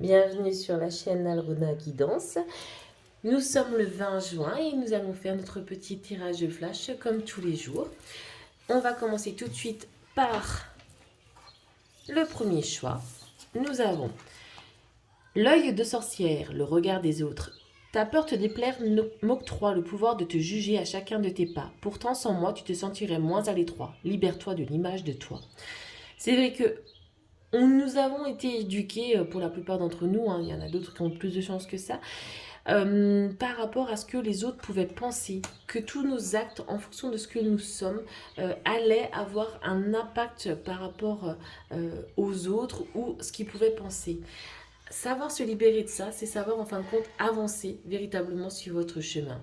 Bienvenue sur la chaîne Alrona Guidance. Nous sommes le 20 juin et nous allons faire notre petit tirage de flash comme tous les jours. On va commencer tout de suite par le premier choix. Nous avons l'œil de sorcière, le regard des autres. Ta peur te déplaire m'octroie le pouvoir de te juger à chacun de tes pas. Pourtant, sans moi, tu te sentirais moins à l'étroit. Libère-toi de l'image de toi. C'est vrai que nous avons été éduqués, pour la plupart d'entre nous, il y en a d'autres qui ont plus de chance que ça, par rapport à ce que les autres pouvaient penser, que tous nos actes, en fonction de ce que nous sommes, allaient avoir un impact par rapport aux autres ou ce qu'ils pouvaient penser. Savoir se libérer de ça, c'est savoir en fin de compte avancer véritablement sur votre chemin.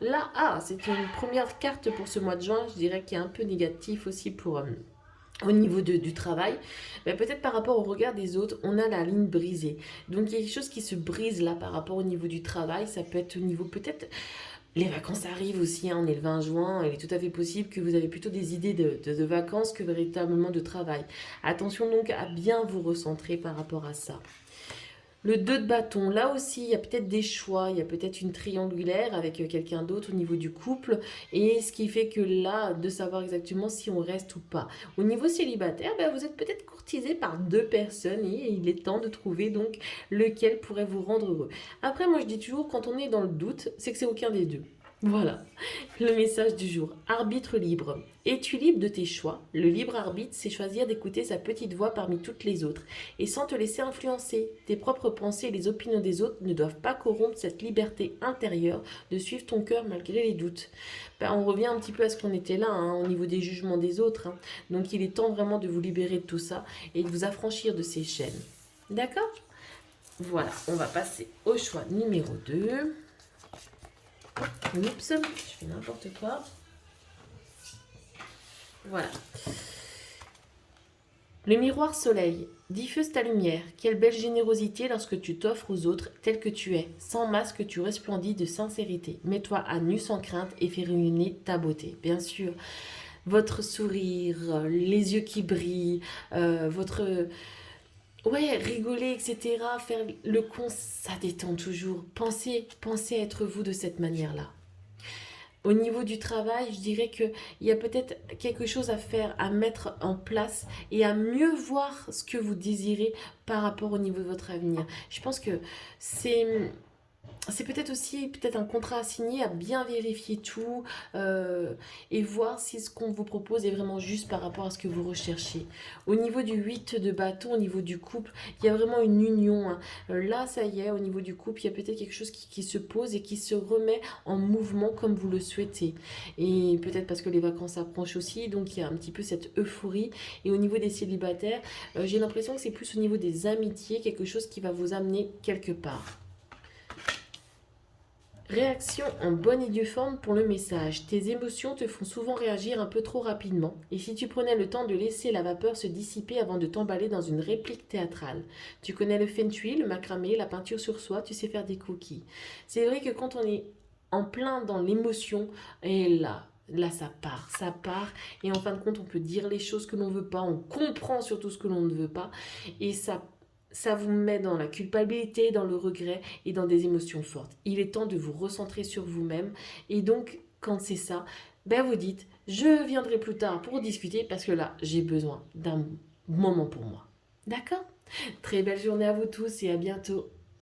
Là, c'est une première carte pour ce mois de juin, je dirais qu'il est un peu négatif aussi pour... au niveau du travail, ben peut-être par rapport au regard des autres, on a la ligne brisée. Donc il y a quelque chose qui se brise là par rapport au niveau du travail. Ça peut être au niveau peut-être... Les vacances arrivent aussi, on est le 20 juin, il est tout à fait possible que vous avez plutôt des idées de vacances que véritablement de travail. Attention donc à bien vous recentrer par rapport à ça. Le 2 de bâton, là aussi, il y a peut-être des choix, il y a peut-être une triangulaire avec quelqu'un d'autre au niveau du couple, et ce qui fait que là, de savoir exactement si on reste ou pas. Au niveau célibataire, ben, vous êtes peut-être courtisé par deux personnes, et il est temps de trouver donc lequel pourrait vous rendre heureux. Après, moi je dis toujours, quand on est dans le doute, c'est que c'est aucun des deux. Voilà, le message du jour. Arbitre libre. Es-tu libre de tes choix? Le libre arbitre, c'est choisir d'écouter sa petite voix parmi toutes les autres et sans te laisser influencer. Tes propres pensées et les opinions des autres ne doivent pas corrompre cette liberté intérieure de suivre ton cœur malgré les doutes. Ben, on revient un petit peu à ce qu'on était là, au niveau des jugements des autres. Donc il est temps vraiment de vous libérer de tout ça et de vous affranchir de ces chaînes. D'accord? Voilà, on va passer au choix numéro 2. Oups, je fais n'importe quoi. Voilà. Le miroir soleil. Diffuse ta lumière. Quelle belle générosité lorsque tu t'offres aux autres tel que tu es. Sans masque, tu resplendis de sincérité. Mets-toi à nu sans crainte et fais rayonner ta beauté. Bien sûr, votre sourire, les yeux qui brillent, votre... Ouais, rigoler, etc. Faire le con, ça détend toujours. Pensez à être vous de cette manière-là. Au niveau du travail, je dirais qu'il y a peut-être quelque chose à faire, à mettre en place et à mieux voir ce que vous désirez par rapport au niveau de votre avenir. Je pense que c'est c'est peut-être aussi peut-être un contrat à signer, à bien vérifier tout et voir si ce qu'on vous propose est vraiment juste par rapport à ce que vous recherchez. Au niveau du 8 de bâton, au niveau du couple, il y a vraiment une union. Là, ça y est, au niveau du couple, il y a peut-être quelque chose qui se pose et qui se remet en mouvement comme vous le souhaitez. Et peut-être parce que les vacances approchent aussi, donc il y a un petit peu cette euphorie. Et au niveau des célibataires, j'ai l'impression que c'est plus au niveau des amitiés, quelque chose qui va vous amener quelque part. Réaction en bonne et due forme pour le message. Tes émotions te font souvent réagir un peu trop rapidement. Et si tu prenais le temps de laisser la vapeur se dissiper avant de t'emballer dans une réplique théâtrale. Tu connais le feng shui, le macramé, la peinture sur soie, tu sais faire des cookies. C'est vrai que quand on est en plein dans l'émotion, et là ça part. Et en fin de compte, on peut dire les choses que l'on ne veut pas, on comprend surtout ce que l'on ne veut pas. Et ça vous met dans la culpabilité, dans le regret et dans des émotions fortes. Il est temps de vous recentrer sur vous-même. Et donc, quand c'est ça, ben vous dites, je viendrai plus tard pour discuter parce que là, j'ai besoin d'un moment pour moi. D'accord? Très belle journée à vous tous et à bientôt.